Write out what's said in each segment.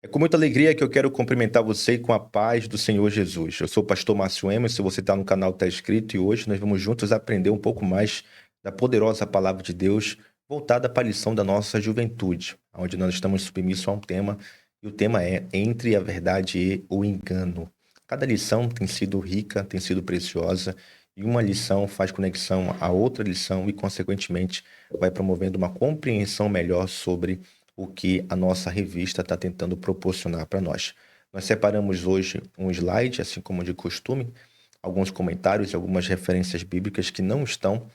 É com muita alegria que eu quero cumprimentar você com a paz do Senhor Jesus. Eu sou o pastor Márcio Emerson, se você está no canal está inscrito e hoje nós vamos juntos aprender um pouco mais da poderosa palavra de Deus voltada para a lição da nossa juventude, onde nós estamos submissos a um tema e o tema é Entre a Verdade e o Engano. Cada lição tem sido rica, tem sido preciosa e uma lição faz conexão a outra lição e, consequentemente, vai promovendo uma compreensão melhor sobre o que a nossa revista está tentando proporcionar para nós. Nós separamos hoje um slide, assim como de costume, alguns comentários e algumas referências bíblicas que não estão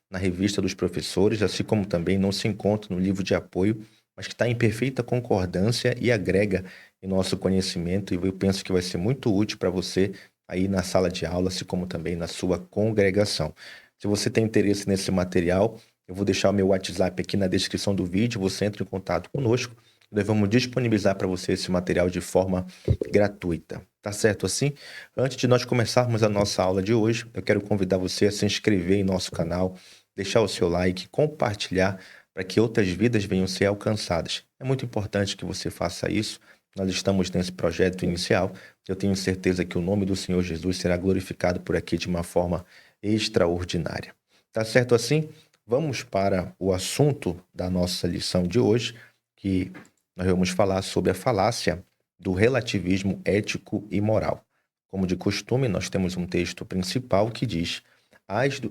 na revista dos professores, assim como também não se encontram no livro de apoio, mas que está em perfeita concordância e agrega em nosso conhecimento, e eu penso que vai ser muito útil para você aí na sala de aula, assim como também na sua congregação. Se você tem interesse nesse material, eu vou deixar o meu WhatsApp aqui na descrição do vídeo, você entra em contato conosco, nós vamos disponibilizar para você esse material de forma gratuita. Tá certo assim? Antes de nós começarmos a nossa aula de hoje, eu quero convidar você a se inscrever em nosso canal, deixar o seu like, compartilhar para que outras vidas venham ser alcançadas. É muito importante que você faça isso. Nós estamos nesse projeto inicial. Eu tenho certeza que o nome do Senhor Jesus será glorificado por aqui de uma forma extraordinária. Tá certo assim? Vamos para o assunto da nossa lição de hoje, que nós vamos falar sobre a falácia do relativismo ético e moral. Como de costume, nós temos um texto principal que diz: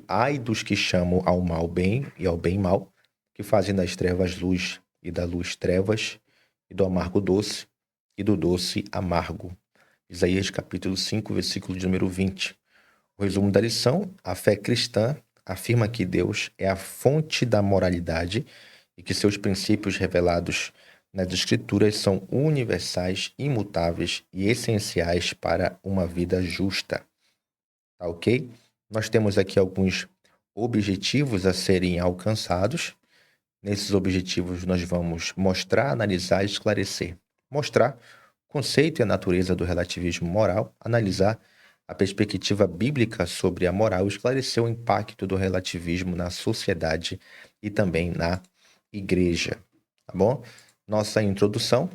Ai dos que chamam ao mal bem e ao bem mal, que fazem das trevas luz e da luz trevas, e do amargo doce e do doce amargo. Isaías capítulo 5, versículo de número 20. O resumo da lição: a fé cristã afirma que Deus é a fonte da moralidade e que seus princípios revelados nas Escrituras são universais, imutáveis e essenciais para uma vida justa. Tá ok? Nós temos aqui alguns objetivos a serem alcançados. Nesses objetivos, nós vamos mostrar, analisar e esclarecer. Mostrar o conceito e a natureza do relativismo moral, analisar a perspectiva bíblica sobre a moral, esclarecer o impacto do relativismo na sociedade e também na igreja. Tá bom? Nossa introdução: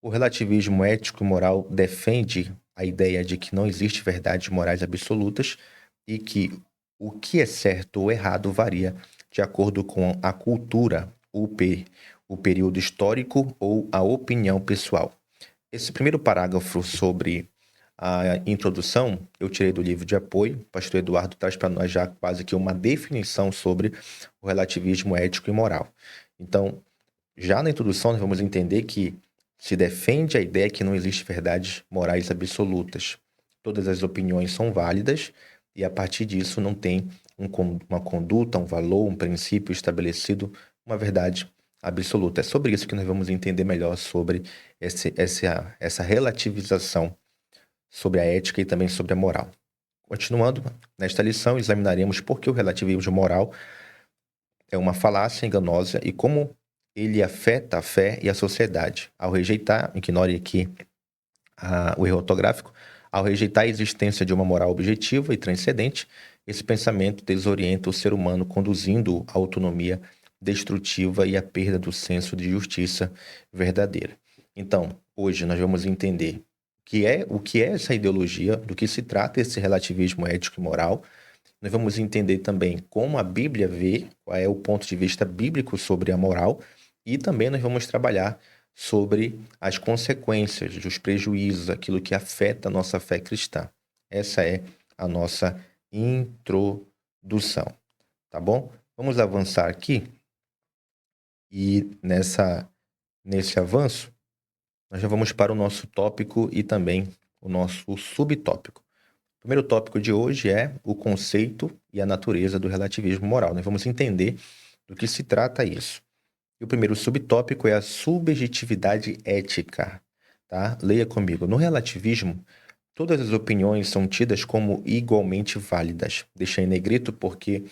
o relativismo ético e moral defende a ideia de que não existe verdades morais absolutas e que o que é certo ou errado varia de acordo com a cultura, o período histórico ou a opinião pessoal. Esse primeiro parágrafo sobre a introdução eu tirei do livro de apoio. O pastor Eduardo traz para nós já quase que uma definição sobre o relativismo ético e moral. Então, já na introdução, nós vamos entender que se defende a ideia que não existe verdades morais absolutas. Todas as opiniões são válidas e, a partir disso, não tem uma conduta, um valor, um princípio estabelecido, uma verdade absoluta. É sobre isso que nós vamos entender melhor sobre essa relativização sobre a ética e também sobre a moral. Continuando, nesta lição, examinaremos por que o relativismo moral é uma falácia enganosa e como ele afeta a fé e a sociedade. Ao rejeitar, ignore aqui o erro ortográfico, ao rejeitar a existência de uma moral objetiva e transcendente, esse pensamento desorienta o ser humano, conduzindo-o à autonomia destrutiva e à perda do senso de justiça verdadeira. Então, hoje nós vamos entender o que é essa ideologia, do que se trata esse relativismo ético e moral. Nós vamos entender também como a Bíblia vê, qual é o ponto de vista bíblico sobre a moral, e também nós vamos trabalhar sobre as consequências, dos prejuízos, aquilo que afeta a nossa fé cristã. Essa é a nossa introdução, tá bom? Vamos avançar aqui e nesse avanço nós já vamos para o nosso tópico e também o nosso subtópico. O primeiro tópico de hoje é o conceito e a natureza do relativismo moral. Nós vamos entender do que se trata isso. E o primeiro subtópico é a subjetividade ética, tá? Leia comigo. No relativismo, todas as opiniões são tidas como igualmente válidas. Deixei em negrito porque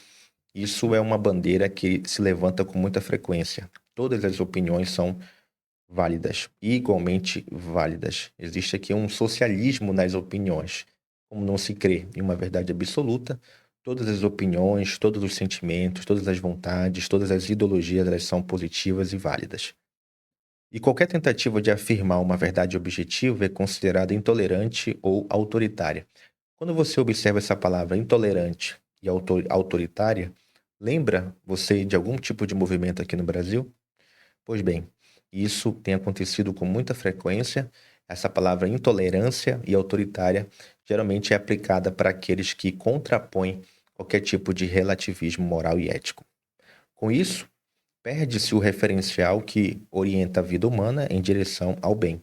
isso é uma bandeira que se levanta com muita frequência. Todas as opiniões são válidas, igualmente válidas. Existe aqui um socialismo nas opiniões. Como não se crê em uma verdade absoluta, todas as opiniões, todos os sentimentos, todas as vontades, todas as ideologias, elas são positivas e válidas. E qualquer tentativa de afirmar uma verdade objetiva é considerada intolerante ou autoritária. Quando você observa essa palavra intolerante e autoritária, lembra você de algum tipo de movimento aqui no Brasil? Pois bem, isso tem acontecido com muita frequência. Essa palavra intolerância e autoritária geralmente é aplicada para aqueles que contrapõem qualquer tipo de relativismo moral e ético. Com isso, perde-se o referencial que orienta a vida humana em direção ao bem,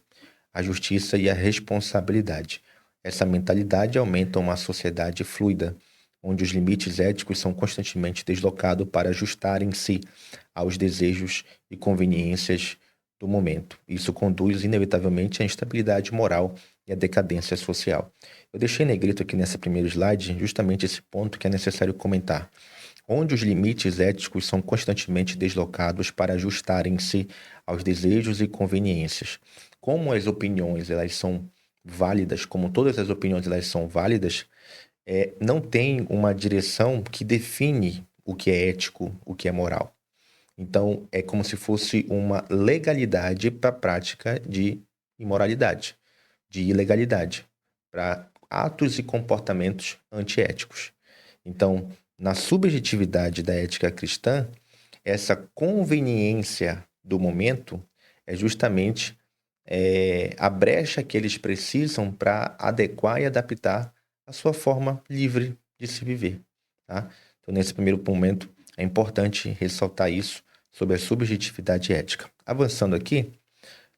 à justiça e à responsabilidade. Essa mentalidade aumenta uma sociedade fluida, onde os limites éticos são constantemente deslocados para ajustarem-se aos desejos e conveniências do momento. Isso conduz inevitavelmente à instabilidade moral e à decadência social. Eu deixei negrito aqui nessa primeira slide justamente esse ponto que é necessário comentar, onde os limites éticos são constantemente deslocados para ajustarem-se aos desejos e conveniências. Como as opiniões elas são válidas, como todas as opiniões elas são válidas, não tem uma direção que define o que é ético, o que é moral. Então, é como se fosse uma legalidade para a prática de imoralidade, de ilegalidade, para atos e comportamentos antiéticos. Então, na subjetividade da ética cristã, essa conveniência do momento é justamente a brecha que eles precisam para adequar e adaptar a sua forma livre de se viver, tá? Então, nesse primeiro momento, é importante ressaltar isso sobre a subjetividade ética. Avançando aqui,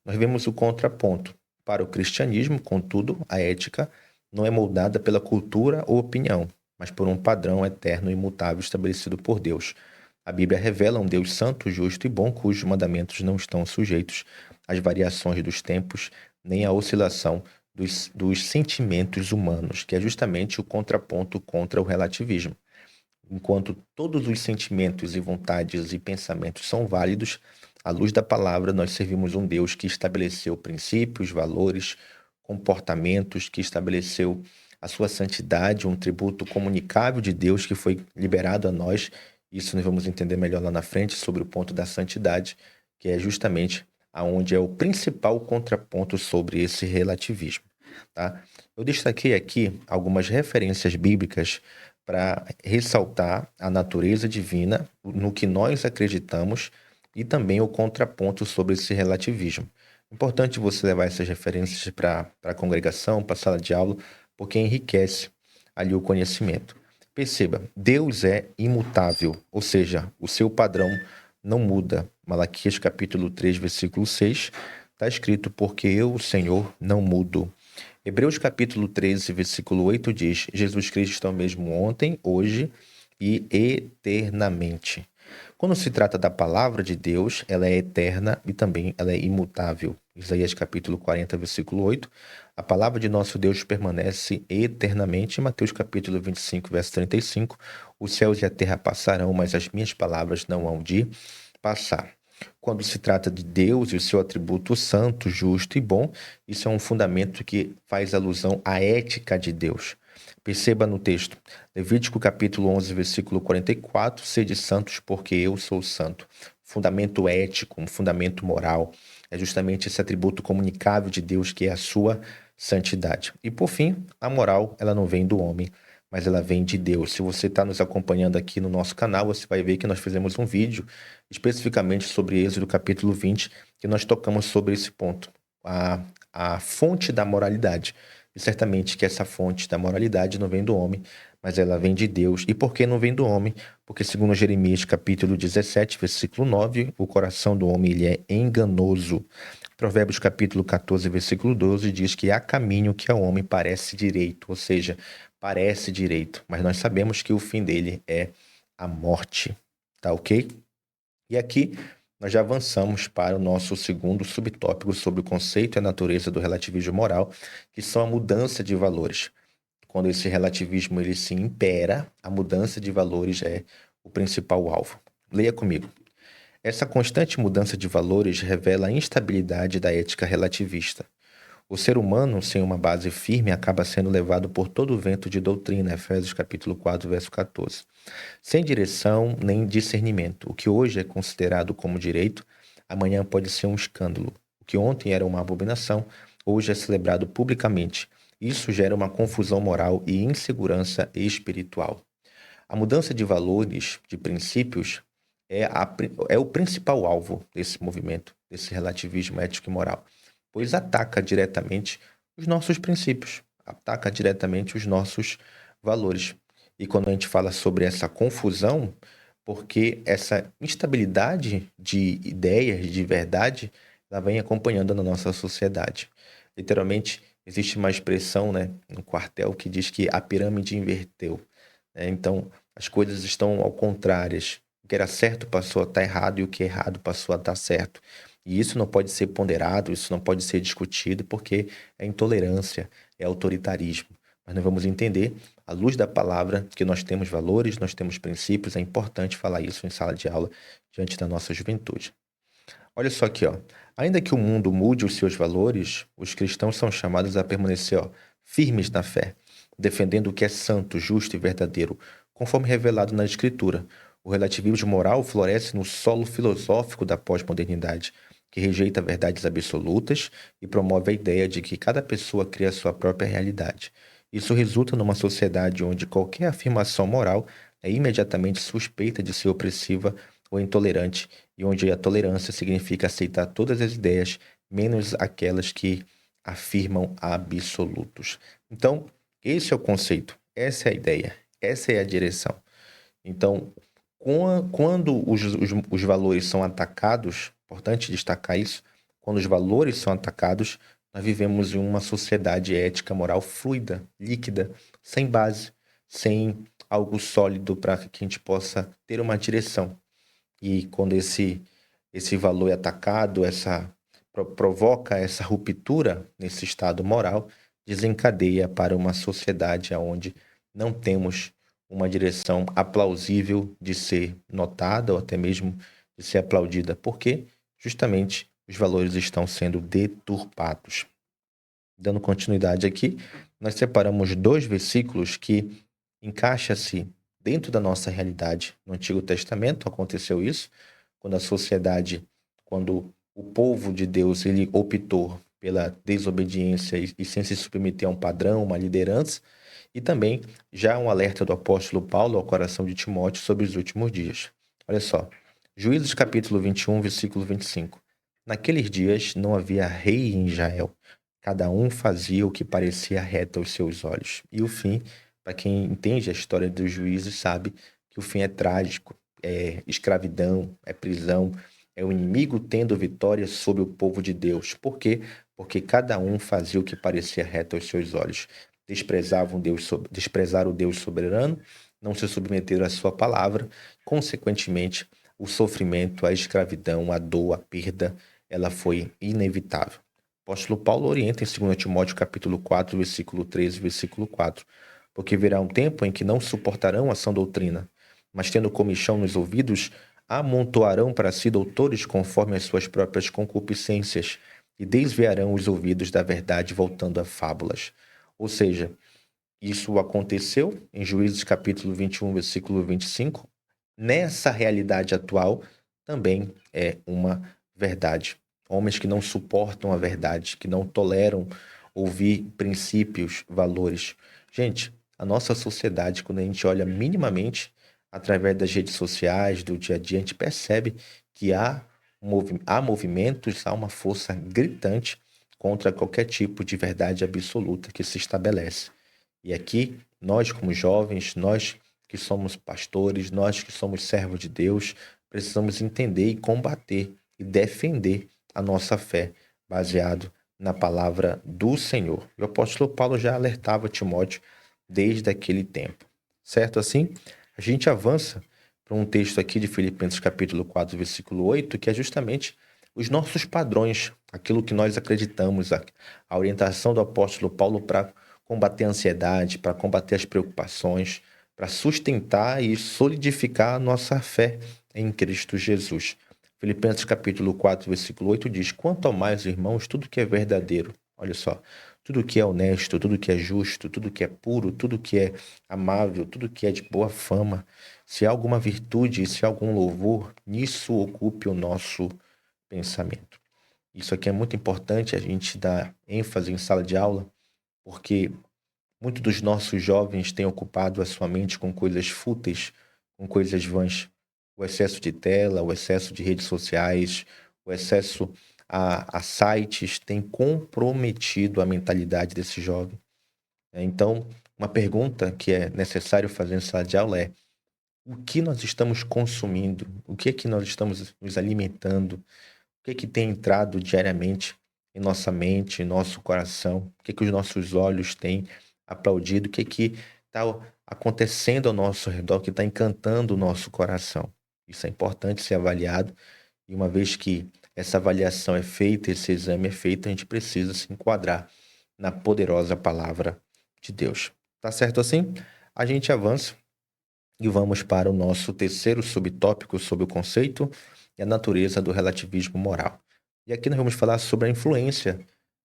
nós vemos o contraponto. Para o cristianismo, contudo, a ética não é moldada pela cultura ou opinião, mas por um padrão eterno e imutável estabelecido por Deus. A Bíblia revela um Deus santo, justo e bom, cujos mandamentos não estão sujeitos às variações dos tempos, nem à oscilação dos sentimentos humanos, que é justamente o contraponto contra o relativismo. Enquanto todos os sentimentos e vontades e pensamentos são válidos, à luz da palavra, nós servimos um Deus que estabeleceu princípios, valores, comportamentos, que estabeleceu a sua santidade, um tributo comunicável de Deus que foi liberado a nós. Isso nós vamos entender melhor lá na frente sobre o ponto da santidade, que é justamente aonde é o principal contraponto sobre esse relativismo, tá? Eu destaquei aqui algumas referências bíblicas para ressaltar a natureza divina no que nós acreditamos e também o contraponto sobre esse relativismo. Importante você levar essas referências para a congregação, para a sala de aula, porque enriquece ali o conhecimento. Perceba, Deus é imutável, ou seja, o seu padrão não muda. Malaquias capítulo 3, versículo 6, está escrito, porque eu, o Senhor, não mudo. Hebreus capítulo 13, versículo 8 diz, Jesus Cristo é o mesmo ontem, hoje e eternamente. Quando se trata da palavra de Deus, ela é eterna e também ela é imutável. Isaías capítulo 40, versículo 8, a palavra de nosso Deus permanece eternamente. Mateus capítulo 25, verso 35, os céus e a terra passarão, mas as minhas palavras não hão de passar. Quando se trata de Deus e o seu atributo santo, justo e bom, isso é um fundamento que faz alusão à ética de Deus. Perceba no texto, Levítico capítulo 11, versículo 44, sede santos porque eu sou santo. Fundamento ético, um fundamento moral, é justamente esse atributo comunicável de Deus que é a sua santidade. E por fim, a moral, ela não vem do homem, mas ela vem de Deus. Se você está nos acompanhando aqui no nosso canal, você vai ver que nós fizemos um vídeo especificamente sobre Êxodo capítulo 20, que nós tocamos sobre esse ponto, a fonte da moralidade. E certamente que essa fonte da moralidade não vem do homem, mas ela vem de Deus. E por que não vem do homem? Porque segundo Jeremias capítulo 17, versículo 9, o coração do homem ele é enganoso. Provérbios capítulo 14, versículo 12 diz que há caminho que ao homem parece direito, ou seja, parece direito, mas nós sabemos que o fim dele é a morte, tá ok? E aqui nós já avançamos para o nosso segundo subtópico sobre o conceito e a natureza do relativismo moral, que são a mudança de valores. Quando esse relativismo ele se impera, a mudança de valores é o principal alvo. Leia comigo. Essa constante mudança de valores revela a instabilidade da ética relativista. O ser humano, sem uma base firme, acaba sendo levado por todo o vento de doutrina, Efésios capítulo 4, verso 14. Sem direção nem discernimento. O que hoje é considerado como direito, amanhã pode ser um escândalo. que ontem era uma abominação, hoje é celebrado publicamente. Isso gera uma confusão moral e insegurança espiritual. A mudança de valores, de princípios, é o principal alvo desse movimento, desse relativismo ético e moral, pois ataca diretamente os nossos princípios, ataca diretamente os nossos valores. E quando a gente fala sobre essa confusão, porque essa instabilidade de ideias, de verdade, ela vem acompanhando na nossa sociedade. Literalmente, existe uma expressão, né, no quartel que diz que a pirâmide inverteu. Então, as coisas estão ao contrárias. O que era certo passou a estar errado e o que é errado passou a estar certo. E isso não pode ser ponderado, isso não pode ser discutido, porque é intolerância, é autoritarismo. Mas nós vamos entender, à luz da palavra, que nós temos valores, nós temos princípios, é importante falar isso em sala de aula diante da nossa juventude. Olha só aqui, ó. Ainda que o mundo mude os seus valores, os cristãos são chamados a permanecer, ó, firmes na fé, defendendo o que é santo, justo e verdadeiro, conforme revelado na Escritura. O relativismo moral floresce no solo filosófico da pós-modernidade, que rejeita verdades absolutas e promove a ideia de que cada pessoa cria a sua própria realidade. Isso resulta numa sociedade onde qualquer afirmação moral é imediatamente suspeita de ser opressiva ou intolerante, e onde a tolerância significa aceitar todas as ideias, menos aquelas que afirmam absolutos. Então, esse é o conceito, essa é a ideia, essa é a direção. Então, quando os valores são atacados, importante destacar isso, quando os valores são atacados, nós vivemos em uma sociedade ética, moral fluida, líquida, sem base, sem algo sólido para que a gente possa ter uma direção. E quando esse valor é atacado, provoca essa ruptura nesse estado moral, desencadeia para uma sociedade onde não temos uma direção aplausível de ser notada ou até mesmo de ser aplaudida, porque justamente os valores estão sendo deturpados. Dando continuidade aqui, nós separamos 2 versículos que encaixa-se dentro da nossa realidade. No Antigo Testamento aconteceu isso, quando a sociedade, quando o povo de Deus, ele optou pela desobediência e sem se submeter a um padrão, uma liderança, e também já um alerta do apóstolo Paulo ao coração de Timóteo sobre os últimos dias. Olha só, Juízes capítulo 21, versículo 25. Naqueles dias não havia rei em Israel, cada um fazia o que parecia reto aos seus olhos. E o fim, para quem entende a história dos juízes, sabe que o fim é trágico, é escravidão, é prisão, é o inimigo tendo vitória sobre o povo de Deus. Por quê? Porque cada um fazia o que parecia reto aos seus olhos. Desprezaram o Deus soberano, não se submeteram à sua palavra, consequentemente, o sofrimento, a escravidão, a dor, a perda, ela foi inevitável. O apóstolo Paulo orienta em 2 Timóteo capítulo 4, versículo 13, versículo 4. Porque virá um tempo em que não suportarão a sã doutrina, mas tendo comichão nos ouvidos, amontoarão para si doutores conforme as suas próprias concupiscências e desviarão os ouvidos da verdade voltando a fábulas. Ou seja, isso aconteceu em Juízes capítulo 21, versículo 25. Nessa realidade atual também é uma verdade. Homens que não suportam a verdade, que não toleram ouvir princípios, valores. Gente, a nossa sociedade, quando a gente olha minimamente através das redes sociais, do dia a dia, a gente percebe que há movimentos, há uma força gritante contra qualquer tipo de verdade absoluta que se estabelece. E aqui, nós como jovens, nós que somos pastores, nós que somos servos de Deus, precisamos entender e combater e defender a nossa fé, baseado na palavra do Senhor. O apóstolo Paulo já alertava Timóteo desde aquele tempo. Certo assim? A gente avança para um texto aqui de Filipenses capítulo 4, versículo 8, que é justamente os nossos padrões, aquilo que nós acreditamos, a orientação do apóstolo Paulo para combater a ansiedade, para combater as preocupações, para sustentar e solidificar a nossa fé em Cristo Jesus. Filipenses capítulo 4, versículo 8 diz: Quanto ao mais, irmãos, tudo que é verdadeiro, olha só, tudo que é honesto, tudo que é justo, tudo que é puro, tudo que é amável, tudo que é de boa fama, se há alguma virtude, se há algum louvor, nisso ocupe o nosso pensamento. Isso aqui é muito importante a gente dar ênfase em sala de aula, porque muitos dos nossos jovens têm ocupado a sua mente com coisas fúteis, com coisas vãs. O excesso de tela, o excesso de redes sociais, o excesso a sites tem comprometido a mentalidade desse jovem. Então, uma pergunta que é necessário fazer em sala de aula é: o que nós estamos consumindo? O que é que nós estamos nos alimentando? O que é que tem entrado diariamente em nossa mente, em nosso coração? O que é que os nossos olhos têm aplaudido? O que é que está acontecendo ao nosso redor, que está encantando o nosso coração? Isso é importante ser avaliado, e uma vez que essa avaliação é feita, esse exame é feito, a gente precisa se enquadrar na poderosa palavra de Deus. Tá certo assim? A gente avança e vamos para o nosso terceiro subtópico sobre o conceito e a natureza do relativismo moral. E aqui nós vamos falar sobre a influência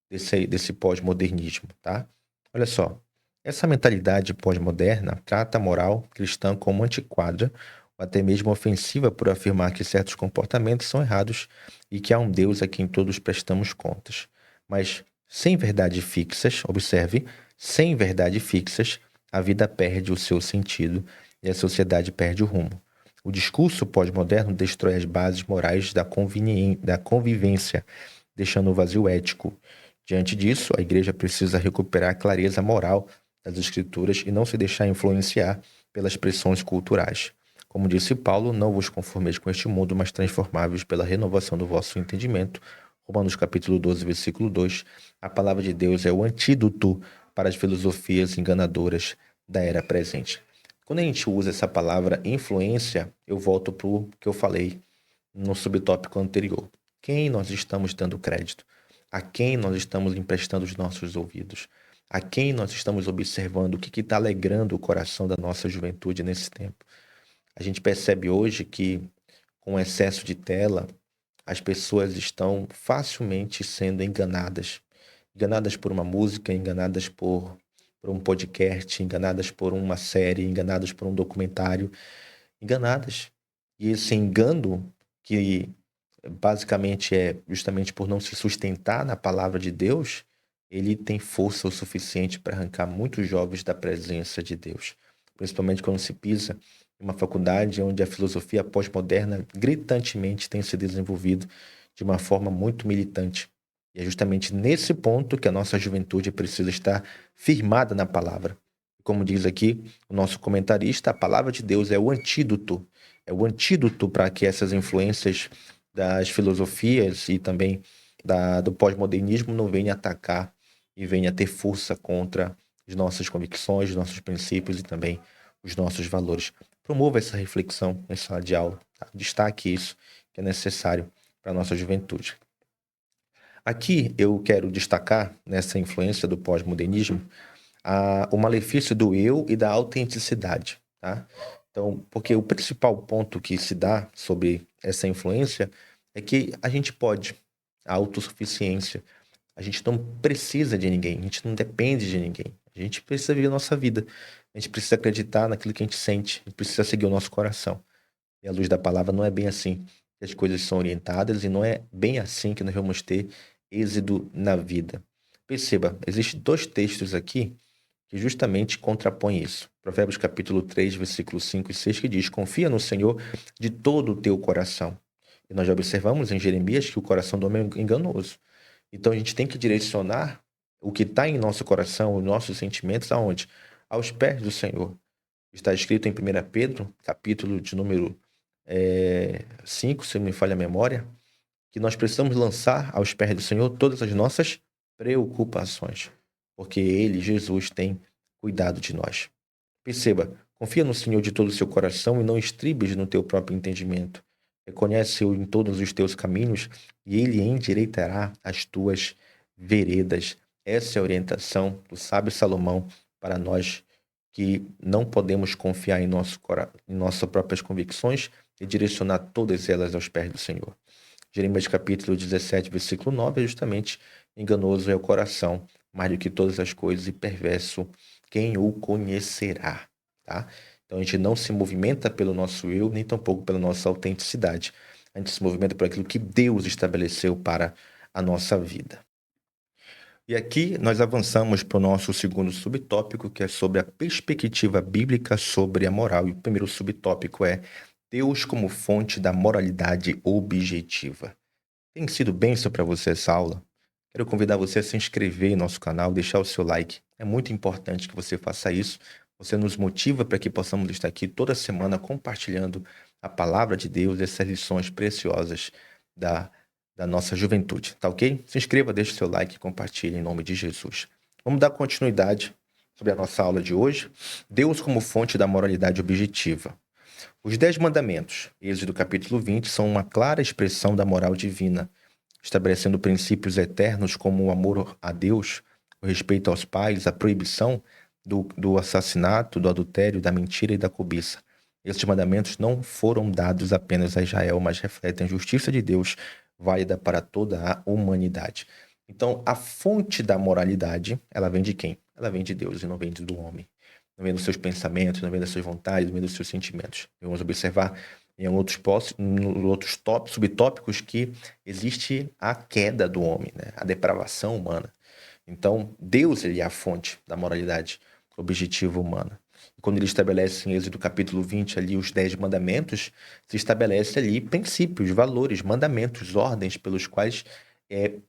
desse pós-modernismo, tá? Olha só, essa mentalidade pós-moderna trata a moral cristã como antiquada ou até mesmo ofensiva por afirmar que certos comportamentos são errados e que há um Deus a quem todos prestamos contas. Mas sem verdade fixas, observe, sem verdade fixas, a vida perde o seu sentido e a sociedade perde o rumo. O discurso pós-moderno destrói as bases morais da convivência, deixando o vazio ético. Diante disso, a igreja precisa recuperar a clareza moral das escrituras e não se deixar influenciar pelas pressões culturais. Como disse Paulo, não vos conformeis com este mundo, mas transformáveis pela renovação do vosso entendimento. Romanos capítulo 12, versículo 2. A palavra de Deus é o antídoto para as filosofias enganadoras da era presente. Quando a gente usa essa palavra influência, eu volto para o que eu falei no subtópico anterior. Quem nós estamos dando crédito? A quem nós estamos emprestando os nossos ouvidos? A quem nós estamos observando? O que está alegrando o coração da nossa juventude nesse tempo? A gente percebe hoje que, com excesso de tela, as pessoas estão facilmente sendo enganadas. Enganadas por uma música, enganadas por um podcast, enganadas por uma série, enganadas por um documentário, enganadas. E esse engano, que basicamente é justamente por não se sustentar na palavra de Deus, ele tem força o suficiente para arrancar muitos jovens da presença de Deus. Principalmente quando se pisa em uma faculdade onde a filosofia pós-moderna gritantemente tem se desenvolvido de uma forma muito militante. E é justamente nesse ponto que a nossa juventude precisa estar firmada na palavra. Como diz aqui o nosso comentarista, a palavra de Deus é o antídoto para que essas influências das filosofias e também do pós-modernismo não venham atacar e venham ter força contra as nossas convicções, os nossos princípios e também os nossos valores. Promova essa reflexão em sala de aula, tá? Destaque isso que é necessário para a nossa juventude. Aqui eu quero destacar, nessa influência do pós-modernismo, o malefício do eu e da autenticidade, tá? Então, porque o principal ponto que se dá sobre essa influência é que a gente pode, a autossuficiência, a gente não precisa de ninguém, a gente não depende de ninguém, a gente precisa viver a nossa vida, a gente precisa acreditar naquilo que a gente sente, a gente precisa seguir o nosso coração. E à luz da palavra não é bem assim que as coisas são orientadas e não é bem assim que nós vamos ter êxito na vida. Perceba, existem dois textos aqui que justamente contrapõe isso. Provérbios capítulo 3, versículos 5 e 6, que diz: confia no Senhor de todo o teu coração. E nós já observamos em Jeremias que o coração do homem é enganoso. Então a gente tem que direcionar o que está em nosso coração, os nossos sentimentos, aonde? Aos pés do Senhor. Está escrito em 1 Pedro, capítulo de número 5, se não me falha a memória, que nós precisamos lançar aos pés do Senhor todas as nossas preocupações, porque Ele, Jesus, tem cuidado de nós. Perceba, confia no Senhor de todo o seu coração e não estribes no teu próprio entendimento. Reconhece-o em todos os teus caminhos e Ele endireitará as tuas veredas. Essa é a orientação do sábio Salomão para nós que não podemos confiar em nossas próprias convicções e direcionar todas elas aos pés do Senhor. Jeremias capítulo 17, versículo 9, é justamente: enganoso é o coração, mais do que todas as coisas, e perverso, quem o conhecerá, tá? Então a gente não se movimenta pelo nosso eu, nem tampouco pela nossa autenticidade. A gente se movimenta por aquilo que Deus estabeleceu para a nossa vida. E aqui nós avançamos para o nosso segundo subtópico, que é sobre a perspectiva bíblica sobre a moral. E o primeiro subtópico é Deus como fonte da moralidade objetiva. Tem sido bênção para você essa aula? Quero convidar você a se inscrever em nosso canal, deixar o seu like. É muito importante que você faça isso. Você nos motiva para que possamos estar aqui toda semana compartilhando a palavra de Deus, essas lições preciosas da nossa juventude, tá ok? Se inscreva, deixe o seu like e compartilhe em nome de Jesus. Vamos dar continuidade sobre a nossa aula de hoje. Deus como fonte da moralidade objetiva. Os 10 mandamentos, Êxodo capítulo 20, são uma clara expressão da moral divina, estabelecendo princípios eternos como o amor a Deus, o respeito aos pais, a proibição do assassinato, do adultério, da mentira e da cobiça. Esses mandamentos não foram dados apenas a Israel, mas refletem a justiça de Deus válida para toda a humanidade. Então, a fonte da moralidade, ela vem de quem? Ela vem de Deus e não vem do homem. Não vem dos seus pensamentos, não vem das suas vontades, não vem dos seus sentimentos. Vamos observar em outros subtópicos que existe a queda do homem, né? A depravação humana. Então, Deus ele é a fonte da moralidade objetiva humana. E quando ele estabelece em Êxodo capítulo 20 ali os 10 mandamentos, se estabelece ali princípios, valores, mandamentos, ordens pelos quais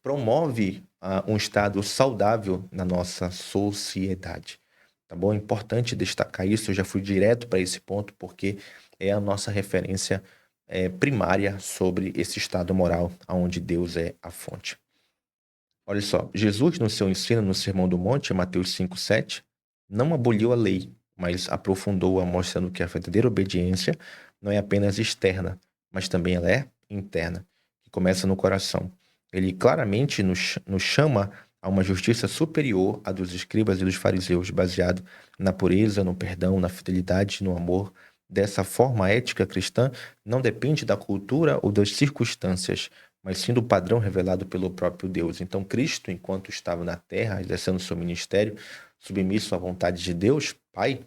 promove um estado saudável na nossa sociedade. Tá bom? É importante destacar isso, eu já fui direto para esse ponto, porque é a nossa referência primária sobre esse estado moral, onde Deus é a fonte. Olha só, Jesus, no seu ensino no Sermão do Monte, Mateus 5:7, não aboliu a lei, mas aprofundou-a, mostrando que a verdadeira obediência não é apenas externa, mas também ela é interna, que começa no coração. Ele claramente nos chama a uma justiça superior à dos escribas e dos fariseus, baseado na pureza, no perdão, na fidelidade, no amor. Dessa forma, a ética cristã não depende da cultura ou das circunstâncias, mas sim do padrão revelado pelo próprio Deus. Então, Cristo, enquanto estava na terra, exercendo seu ministério, submisso à vontade de Deus, Pai,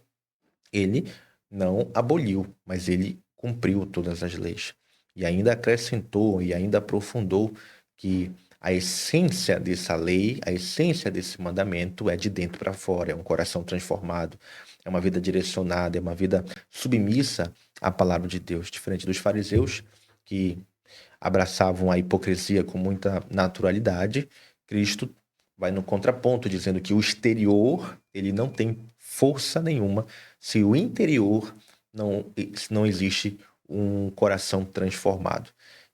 ele não aboliu, mas ele cumpriu todas as leis. E ainda acrescentou e ainda aprofundou que a essência dessa lei, a essência desse mandamento é de dentro para fora, é um coração transformado, é uma vida direcionada, é uma vida submissa à palavra de Deus, diferente dos fariseus que abraçavam a hipocrisia com muita naturalidade. Cristo vai no contraponto, dizendo que o exterior ele não tem força nenhuma se o interior não existe um coração transformado.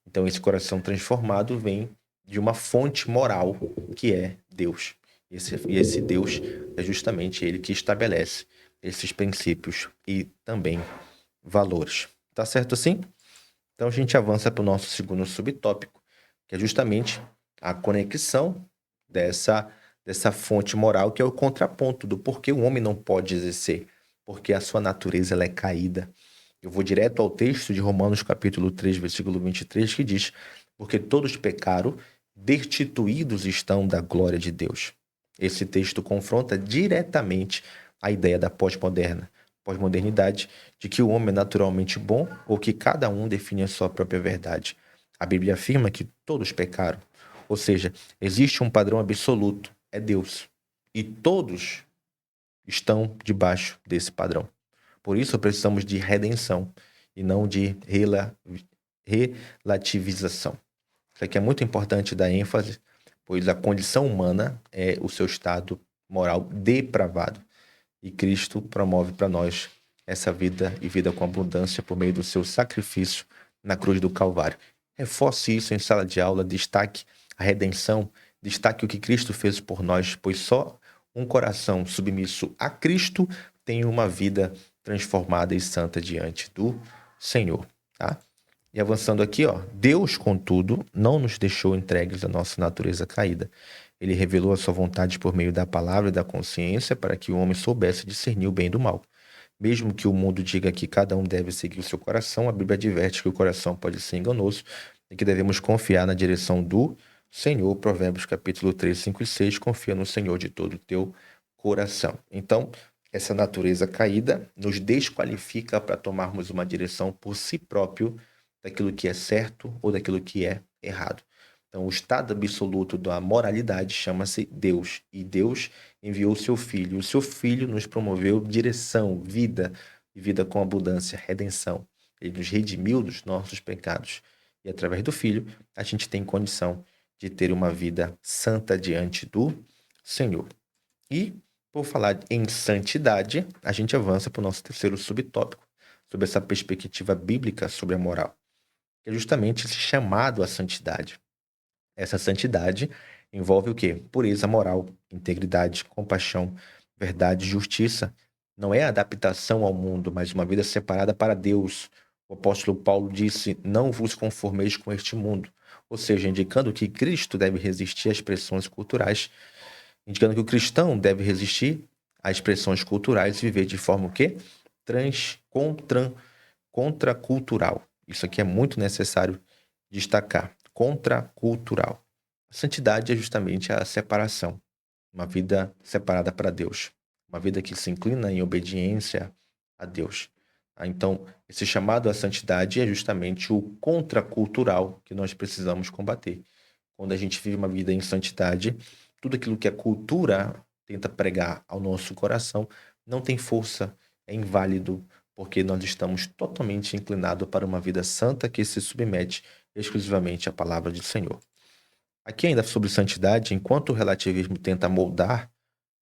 Então, esse coração transformado vem de uma fonte moral que é Deus. E esse Deus é justamente ele que estabelece esses princípios e também valores. Tá certo assim? Então, a gente avança para o nosso segundo subtópico, que é justamente a conexão dessa fonte moral, que é o contraponto do porquê o homem não pode exercer, porque a sua natureza ela é caída. Eu vou direto ao texto de Romanos capítulo 3, versículo 23, que diz: porque todos pecaram, destituídos estão da glória de Deus. Esse texto confronta diretamente a ideia da pós-modernidade, de que o homem é naturalmente bom ou que cada um define a sua própria verdade. A Bíblia afirma que todos pecaram, ou seja, existe um padrão absoluto, é Deus, e todos estão debaixo desse padrão. Por isso precisamos de redenção e não de relativização. Isso aqui é muito importante dar ênfase, pois a condição humana é o seu estado moral depravado. E Cristo promove para nós essa vida e vida com abundância por meio do seu sacrifício na cruz do Calvário. Reforce isso em sala de aula, destaque a redenção, destaque o que Cristo fez por nós, pois só um coração submisso a Cristo tem uma vida transformada e santa diante do Senhor, tá? E avançando aqui, ó, Deus, contudo, não nos deixou entregues à nossa natureza caída. Ele revelou a sua vontade por meio da palavra e da consciência para que o homem soubesse discernir o bem do mal. Mesmo que o mundo diga que cada um deve seguir o seu coração, a Bíblia adverte que o coração pode ser enganoso e que devemos confiar na direção do Senhor. Provérbios capítulo 3, 5 e 6, confia no Senhor de todo o teu coração. Então, essa natureza caída nos desqualifica para tomarmos uma direção por si próprio daquilo que é certo ou daquilo que é errado. Então, o estado absoluto da moralidade chama-se Deus. E Deus enviou o seu Filho. O seu Filho nos promoveu direção, vida, e vida com abundância, redenção. Ele nos redimiu dos nossos pecados. E através do Filho, a gente tem condição de ter uma vida santa diante do Senhor. E, por falar em santidade, a gente avança para o nosso terceiro subtópico, sobre essa perspectiva bíblica sobre a moral, que é justamente esse chamado à santidade. Essa santidade envolve o quê? Pureza moral, integridade, compaixão, verdade, justiça. Não é adaptação ao mundo, mas uma vida separada para Deus. O apóstolo Paulo disse: não vos conformeis com este mundo. Ou seja, indicando que Cristo deve resistir às pressões culturais, indicando que o cristão deve resistir às pressões culturais e viver de forma o quê? Contracultural. Isso aqui é muito necessário destacar. Contracultural. A santidade é justamente a separação, uma vida separada para Deus, uma vida que se inclina em obediência a Deus. Então, esse chamado à santidade é justamente o contracultural que nós precisamos combater. Quando a gente vive uma vida em santidade, tudo aquilo que a cultura tenta pregar ao nosso coração não tem força, é inválido, porque nós estamos totalmente inclinados para uma vida santa que se submete exclusivamente à palavra do Senhor. Aqui ainda sobre santidade, enquanto o relativismo tenta moldar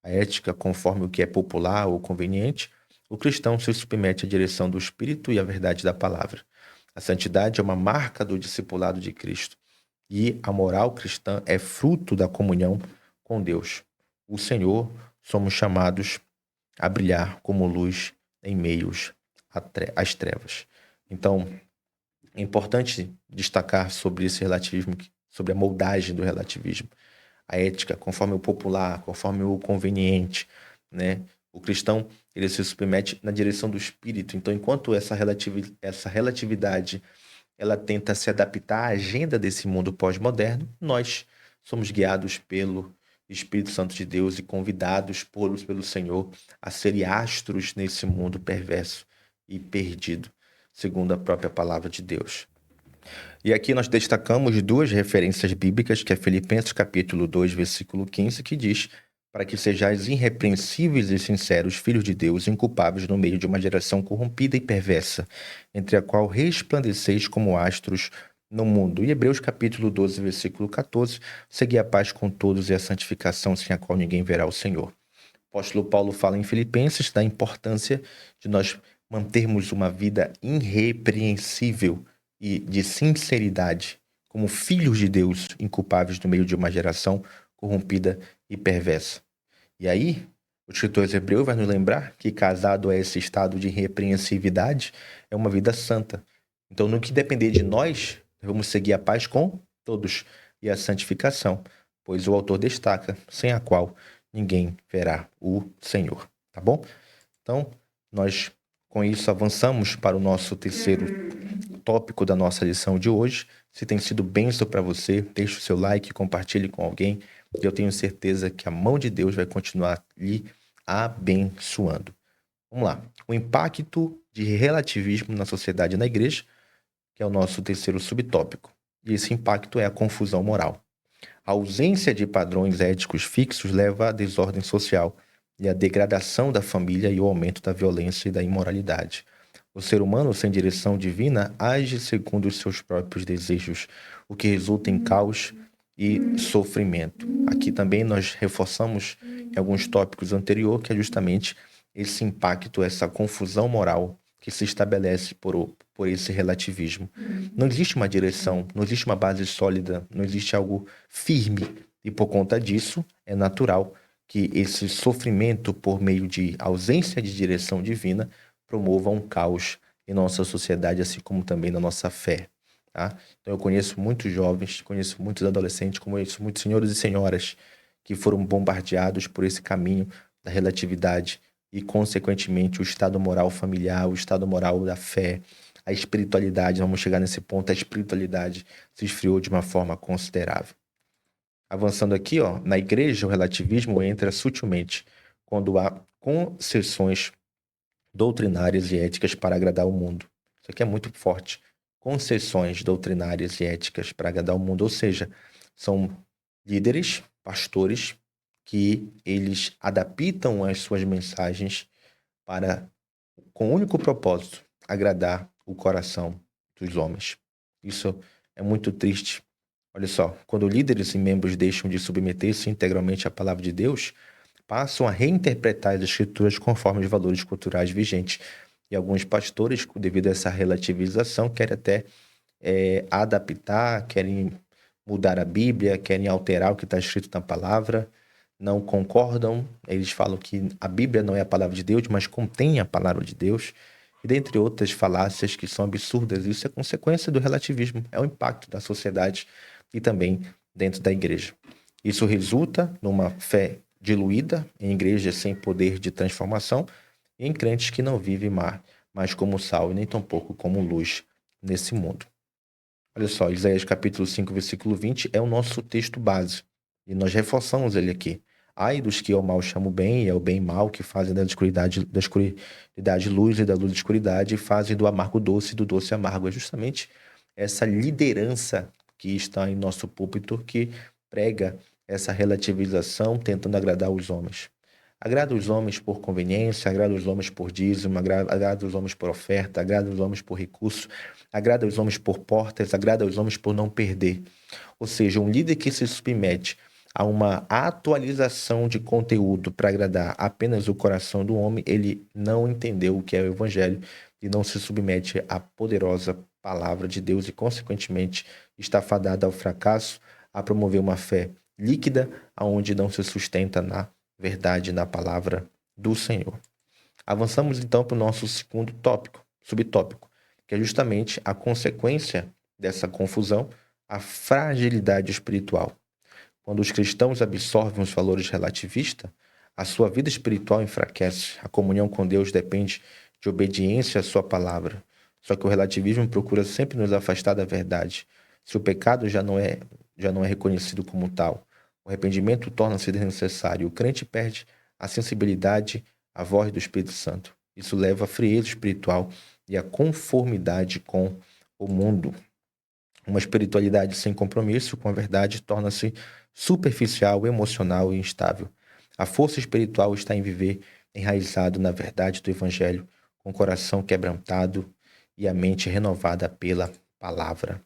a ética conforme o que é popular ou conveniente, o cristão se submete à direção do Espírito e à verdade da palavra. A santidade é uma marca do discipulado de Cristo. E a moral cristã é fruto da comunhão com Deus. O Senhor, somos chamados a brilhar como luz em meios às trevas. Então, é importante destacar sobre esse relativismo, sobre a moldagem do relativismo. A ética, conforme o popular, conforme o conveniente, né? O cristão, ele se submete na direção do Espírito. Então, enquanto essa relatividade ela tenta se adaptar à agenda desse mundo pós-moderno, nós somos guiados pelo Espírito Santo de Deus e convidados pelo Senhor a serem astros nesse mundo perverso e perdido, segundo a própria palavra de Deus. E aqui nós destacamos duas referências bíblicas, que é Filipenses capítulo 2, versículo 15, que diz: para que sejais irrepreensíveis e sinceros, filhos de Deus, inculpáveis no meio de uma geração corrompida e perversa, entre a qual resplandeceis como astros no mundo. E Hebreus capítulo 12, versículo 14, segui a paz com todos e a santificação, sem a qual ninguém verá o Senhor. O apóstolo Paulo fala em Filipenses da importância de nós mantermos uma vida irrepreensível e de sinceridade, como filhos de Deus, inculpáveis no meio de uma geração corrompida e perversa. E aí, o escritor hebreu vai nos lembrar que casado a esse estado de irrepreensividade é uma vida santa. Então, no que depender de nós, vamos seguir a paz com todos e a santificação, pois o autor destaca, sem a qual ninguém verá o Senhor. Tá bom? Então, nós com isso avançamos para o nosso terceiro tópico da nossa lição de hoje. Se tem sido bênção para você, deixe o seu like, compartilhe com alguém. Eu tenho certeza que a mão de Deus vai continuar lhe abençoando. Vamos lá. O impacto de relativismo na sociedade e na igreja, que é o nosso terceiro subtópico. E esse impacto é a confusão moral. A ausência de padrões éticos fixos leva à desordem social e à degradação da família e ao aumento da violência e da imoralidade. O ser humano, sem direção divina, age segundo os seus próprios desejos, o que resulta em caos e sofrimento. Aqui também nós reforçamos em alguns tópicos anteriores que é justamente esse impacto, essa confusão moral que se estabelece por esse relativismo. Não existe uma direção, não existe uma base sólida, não existe algo firme. E por conta disso, é natural que esse sofrimento por meio de ausência de direção divina promova um caos em nossa sociedade, assim como também na nossa fé. Tá? Então eu conheço muitos jovens, conheço muitos adolescentes, conheço muitos senhores e senhoras que foram bombardeados por esse caminho da relatividade e, consequentemente, o estado moral familiar, o estado moral da fé, a espiritualidade, vamos chegar nesse ponto, a espiritualidade se esfriou de uma forma considerável. Avançando aqui, ó, na igreja, o relativismo entra sutilmente quando há concessões doutrinárias e éticas para agradar o mundo. Isso aqui é muito forte. Concessões doutrinárias e éticas para agradar o mundo, ou seja, São líderes, pastores, que eles adaptam as suas mensagens para, com o único propósito, agradar o coração dos homens. Isso é muito triste. Olha só, quando líderes e membros deixam de submeter-se integralmente à palavra de Deus, passam a reinterpretar as escrituras conforme os valores culturais vigentes. E alguns pastores, devido a essa relativização, querem até adaptar, querem mudar a Bíblia, querem alterar o que está escrito na palavra, não concordam. Eles falam que a Bíblia não é a palavra de Deus, mas contém a palavra de Deus. E dentre outras falácias que são absurdas, isso é consequência do relativismo, é o impacto da sociedade e também dentro da igreja. Isso resulta numa fé diluída, em igrejas sem poder de transformação e em crentes que não vivem mais como sal e nem tampouco como luz nesse mundo. Olha só, Isaías capítulo 5, versículo 20 é o nosso texto base e nós reforçamos ele aqui. Ai dos que ao mal chamam bem e ao bem mal, que fazem da escuridade luz e da luz escuridade, e fazem do amargo doce e do doce amargo. É justamente essa liderança que está em nosso púlpito que prega essa relativização, tentando agradar os homens. Agrada os homens por conveniência, agrada os homens por dízimo, agrada os homens por oferta, agrada os homens por recurso, agrada os homens por portas, agrada os homens por não perder. Ou seja, um líder que se submete a uma atualização de conteúdo para agradar apenas o coração do homem, ele não entendeu o que é o evangelho e não se submete à poderosa palavra de Deus e, consequentemente, está fadado ao fracasso, a promover uma fé líquida, aonde não se sustenta na verdade, na palavra do Senhor. Avançamos então para o nosso segundo subtópico, que é justamente a consequência dessa confusão, a fragilidade espiritual. Quando os cristãos absorvem os valores relativistas, a sua vida espiritual enfraquece. A comunhão com Deus depende de obediência à sua palavra. Só que o relativismo procura sempre nos afastar da verdade. Se o pecado já não é reconhecido como tal, o arrependimento torna-se desnecessário. O crente perde a sensibilidade à voz do Espírito Santo. Isso leva à frieza espiritual e à conformidade com o mundo. Uma espiritualidade sem compromisso com a verdade torna-se superficial, emocional e instável. A força espiritual está em viver enraizado na verdade do Evangelho, com o coração quebrantado e a mente renovada pela palavra.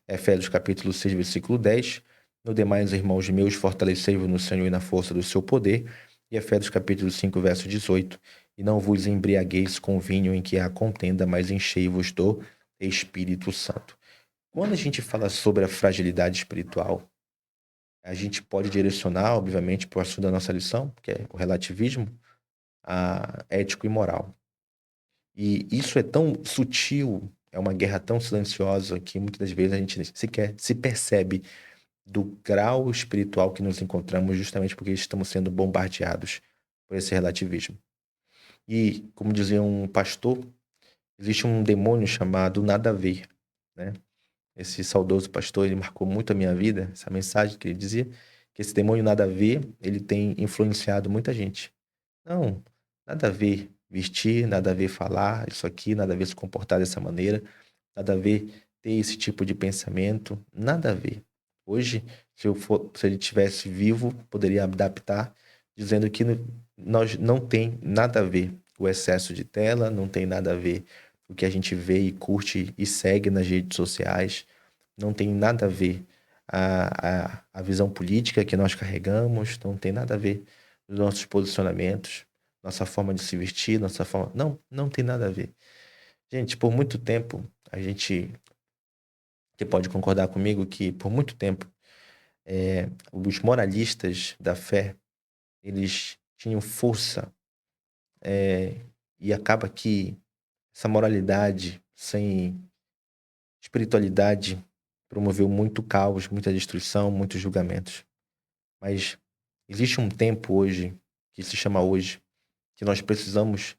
Efésios capítulo 6, versículo 10. No demais, irmãos meus, fortalecei-vos no Senhor e na força do seu poder. E Efésios capítulo 5, verso 18. E não vos embriagueis com vinho em que há contenda, mas enchei-vos do Espírito Santo. Quando a gente fala sobre a fragilidade espiritual, a gente pode direcionar, obviamente, para o assunto da nossa lição, que é o relativismo, ético e moral. E isso é tão sutil, é uma guerra tão silenciosa que muitas das vezes a gente sequer se percebe do grau espiritual que nos encontramos, justamente porque estamos sendo bombardeados por esse relativismo. E, como dizia um pastor, existe um demônio chamado nada a ver, né? Esse saudoso pastor, ele marcou muito a minha vida, essa mensagem que ele dizia, que esse demônio nada a ver, ele tem influenciado muita gente. Não, nada a ver vestir, nada a ver falar isso aqui, nada a ver se comportar dessa maneira, nada a ver ter esse tipo de pensamento, nada a ver. Hoje, se ele tivesse vivo, poderia adaptar, dizendo que nós não tem nada a ver o excesso de tela, não tem nada a ver o que a gente vê e curte e segue nas redes sociais, não tem nada a ver a visão política que nós carregamos, não tem nada a ver os nossos posicionamentos, nossa forma de se vestir, nossa forma... Não tem nada a ver. Gente, por muito tempo, você pode concordar comigo que, por muito tempo, os moralistas da fé, eles tinham força, e acaba que essa moralidade sem espiritualidade promoveu muito caos, muita destruição, muitos julgamentos. Mas existe um tempo hoje, que se chama hoje, que nós precisamos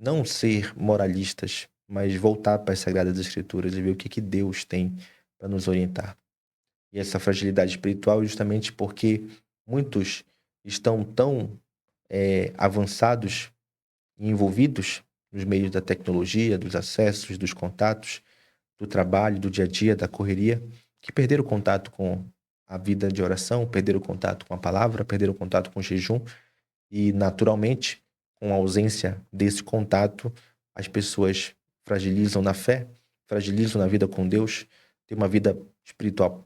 não ser moralistas, mas voltar para as Sagradas Escrituras e ver o que Deus tem para nos orientar. E essa fragilidade espiritual é justamente porque muitos estão tão avançados e envolvidos nos meios da tecnologia, dos acessos, dos contatos, do trabalho, do dia a dia, da correria, que perderam o contato com a vida de oração, perderam o contato com a palavra, perderam o contato com o jejum e, naturalmente, com a ausência desse contato, as pessoas fragilizam na fé, fragilizam na vida com Deus, têm uma vida espiritual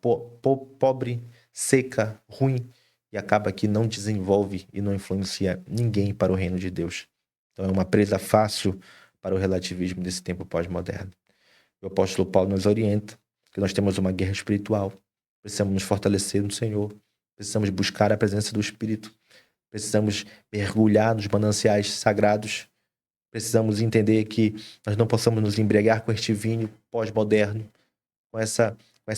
pobre, seca, ruim e acaba que não desenvolve e não influencia ninguém para o reino de Deus. Então é uma presa fácil para o relativismo desse tempo pós-moderno. O apóstolo Paulo nos orienta que nós temos uma guerra espiritual, precisamos nos fortalecer no Senhor, precisamos buscar a presença do Espírito, precisamos mergulhar nos mananciais sagrados, precisamos entender que nós não possamos nos embriagar com este vinho pós-moderno, com essa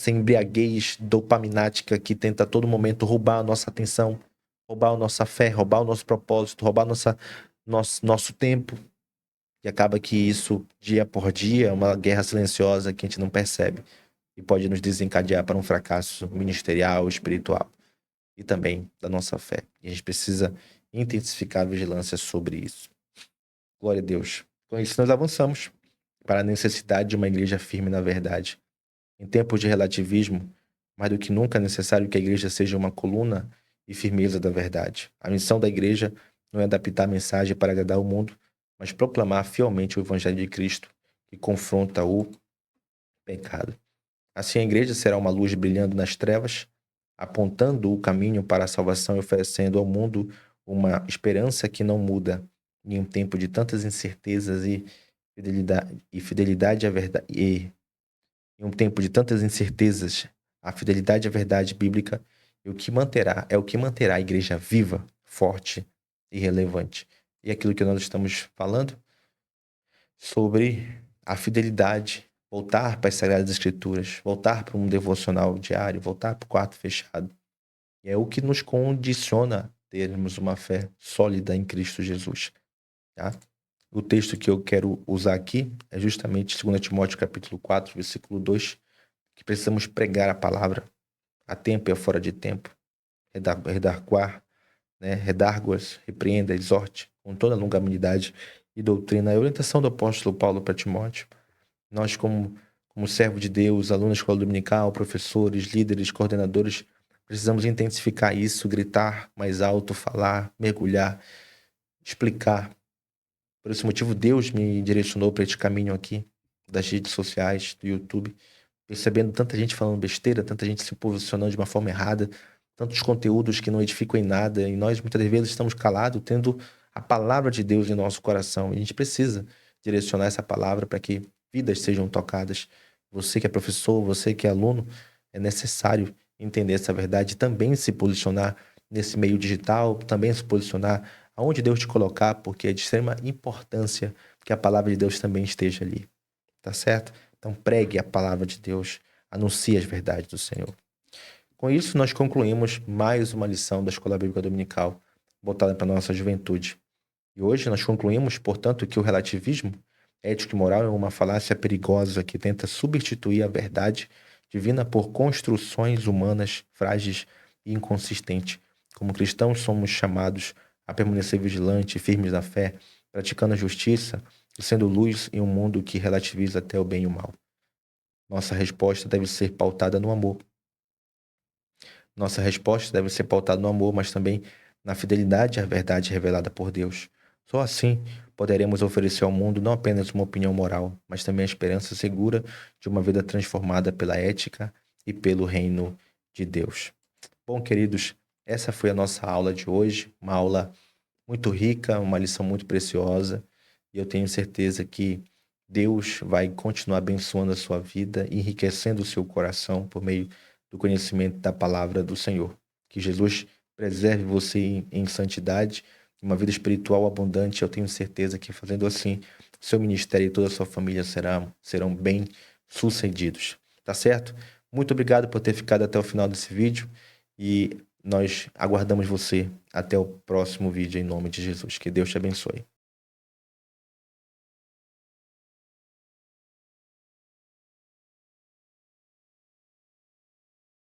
embriaguez dopaminática que tenta a todo momento roubar a nossa atenção, roubar a nossa fé, roubar o nosso propósito, roubar nosso tempo. E acaba que isso, dia por dia, é uma guerra silenciosa que a gente não percebe e pode nos desencadear para um fracasso ministerial, espiritual e também da nossa fé. E a gente precisa intensificar a vigilância sobre isso. Glória a Deus. Com isso, nós avançamos para a necessidade de uma igreja firme na verdade. Em tempos de relativismo, mais do que nunca é necessário que a igreja seja uma coluna e firmeza da verdade. A missão da igreja não é adaptar a mensagem para agradar o mundo, mas proclamar fielmente o evangelho de Cristo, que confronta o pecado. Assim, a igreja será uma luz brilhando nas trevas, apontando o caminho para a salvação e oferecendo ao mundo uma esperança que não muda em um tempo de tantas incertezas e fidelidade à verdade. Em um tempo de tantas incertezas, a fidelidade à verdade bíblica é o que manterá a igreja viva, forte e relevante. E aquilo que nós estamos falando sobre a fidelidade, voltar para as Sagradas Escrituras, voltar para um devocional diário, voltar para o quarto fechado. E é o que nos condiciona a termos uma fé sólida em Cristo Jesus. Tá? O texto que eu quero usar aqui é justamente 2 Timóteo capítulo 4, versículo 2, que precisamos pregar a palavra a tempo e a fora de tempo, redarguas, repreenda, exorte, com toda a longanimidade e doutrina. A orientação do apóstolo Paulo para Timóteo. Nós, como servo de Deus, alunos da escola dominical, professores, líderes, coordenadores, precisamos intensificar isso, gritar mais alto, falar, mergulhar, explicar. Por esse motivo, Deus me direcionou para este caminho aqui, das redes sociais, do YouTube, percebendo tanta gente falando besteira, tanta gente se posicionando de uma forma errada, tantos conteúdos que não edificam em nada, e nós muitas vezes estamos calados, tendo a palavra de Deus em nosso coração. E a gente precisa direcionar essa palavra para que vidas sejam tocadas. Você que é professor, você que é aluno, é necessário entender essa verdade e também se posicionar nesse meio digital, também se posicionar aonde Deus te colocar, porque é de extrema importância que a palavra de Deus também esteja ali. Tá certo? Então pregue a palavra de Deus, anuncie as verdades do Senhor. Com isso, nós concluímos mais uma lição da Escola Bíblica Dominical, voltada para a nossa juventude. E hoje nós concluímos, portanto, que o relativismo ético e moral é uma falácia perigosa que tenta substituir a verdade divina por construções humanas frágeis e inconsistentes. Como cristãos, somos chamados a permanecer vigilantes e firmes na fé, praticando a justiça e sendo luz em um mundo que relativiza até o bem e o mal. Nossa resposta deve ser pautada no amor. Nossa resposta deve ser pautada no amor, mas também na fidelidade à verdade revelada por Deus. Só assim poderemos oferecer ao mundo não apenas uma opinião moral, mas também a esperança segura de uma vida transformada pela ética e pelo reino de Deus. Bom, queridos, essa foi a nossa aula de hoje, uma aula muito rica, uma lição muito preciosa, e eu tenho certeza que Deus vai continuar abençoando a sua vida, enriquecendo o seu coração por meio do conhecimento da palavra do Senhor. Que Jesus preserve você em santidade, uma vida espiritual abundante. Eu tenho certeza que fazendo assim, seu ministério e toda a sua família serão bem sucedidos. Tá certo? Muito obrigado por ter ficado até o final desse vídeo e nós aguardamos você até o próximo vídeo em nome de Jesus. Que Deus te abençoe.